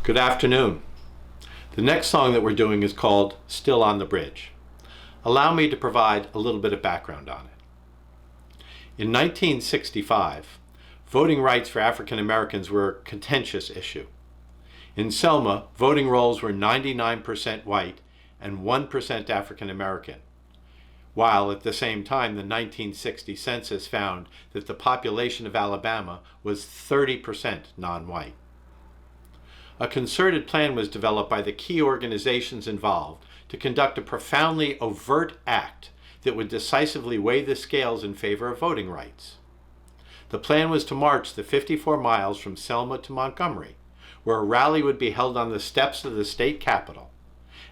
Good afternoon. The next song that we're doing is called Still on the Bridge. Allow me to provide a little bit of background on it. In 1965, voting rights for African Americans were a contentious issue. In Selma, voting rolls were 99% white and 1% African American, while at the same time the 1960 census found that the population of Alabama was 30% non-white. A concerted plan was developed by the key organizations involved to conduct a profoundly overt act that would decisively weigh the scales in favor of voting rights. The plan was to march the 54 miles from Selma to Montgomery, where a rally would be held on the steps of the state capitol,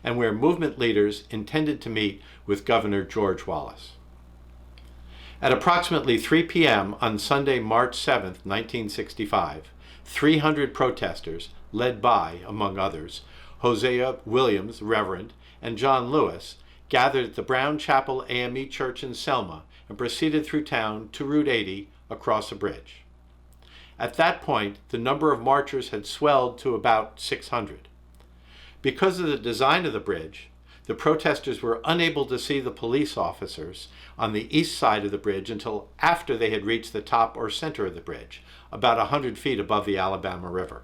and where movement leaders intended to meet with Governor George Wallace. At approximately 3 p.m. on Sunday, March 7, 1965, 300 protesters, led by, among others, Hosea Williams, Reverend, and John Lewis, gathered at the Brown Chapel AME Church in Selma and proceeded through town to Route 80 across a bridge. At that point, the number of marchers had swelled to about 600. Because of the design of the bridge, the protesters were unable to see the police officers on the east side of the bridge until after they had reached the top or center of the bridge, about 100 feet above the Alabama River.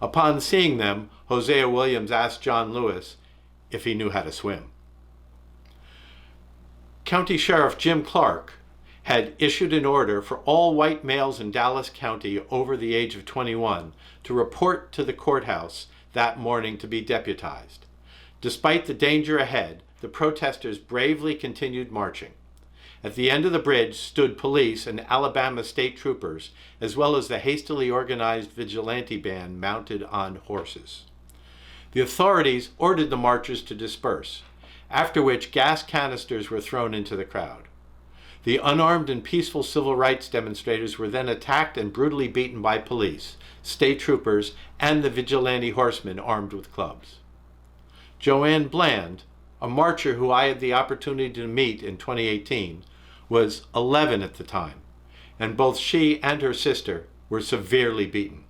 Upon seeing them, Hosea Williams asked John Lewis if he knew how to swim. County Sheriff Jim Clark had issued an order for all white males in Dallas County over the age of 21 to report to the courthouse that morning to be deputized. Despite the danger ahead, the protesters bravely continued marching. At the end of the bridge stood police and Alabama state troopers, as well as the hastily organized vigilante band mounted on horses. The authorities ordered the marchers to disperse, after which gas canisters were thrown into the crowd. The unarmed and peaceful civil rights demonstrators were then attacked and brutally beaten by police, state troopers, and the vigilante horsemen armed with clubs. Joanne Bland, a marcher who I had the opportunity to meet in 2018, was 11 at the time, and both she and her sister were severely beaten.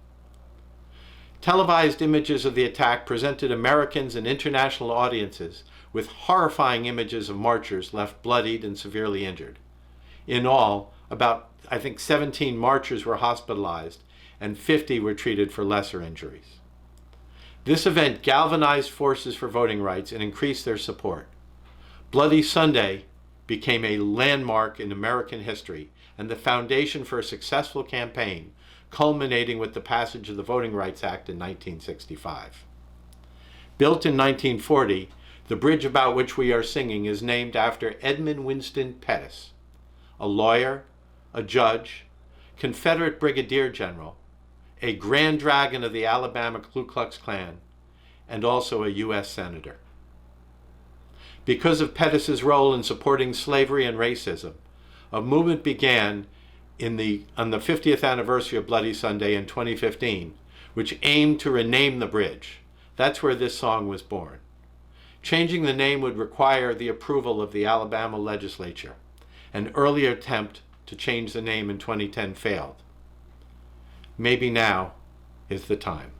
Televised images of the attack presented Americans and international audiences with horrifying images of marchers left bloodied and severely injured. In all, about 17 marchers were hospitalized and 50 were treated for lesser injuries. This event galvanized forces for voting rights and increased their support. Bloody Sunday became a landmark in American history and the foundation for a successful campaign, culminating with the passage of the Voting Rights Act in 1965. Built in 1940, the bridge about which we are singing is named after Edmund Winston Pettus, a lawyer, a judge, Confederate brigadier general, a Grand Dragon of the Alabama Ku Klux Klan, and also a U.S. Senator. Because of Pettus's role in supporting slavery and racism, a movement began on the 50th anniversary of Bloody Sunday in 2015, which aimed to rename the bridge. That's where this song was born. Changing the name would require the approval of the Alabama legislature. An earlier attempt to change the name in 2010 failed. Maybe now is the time.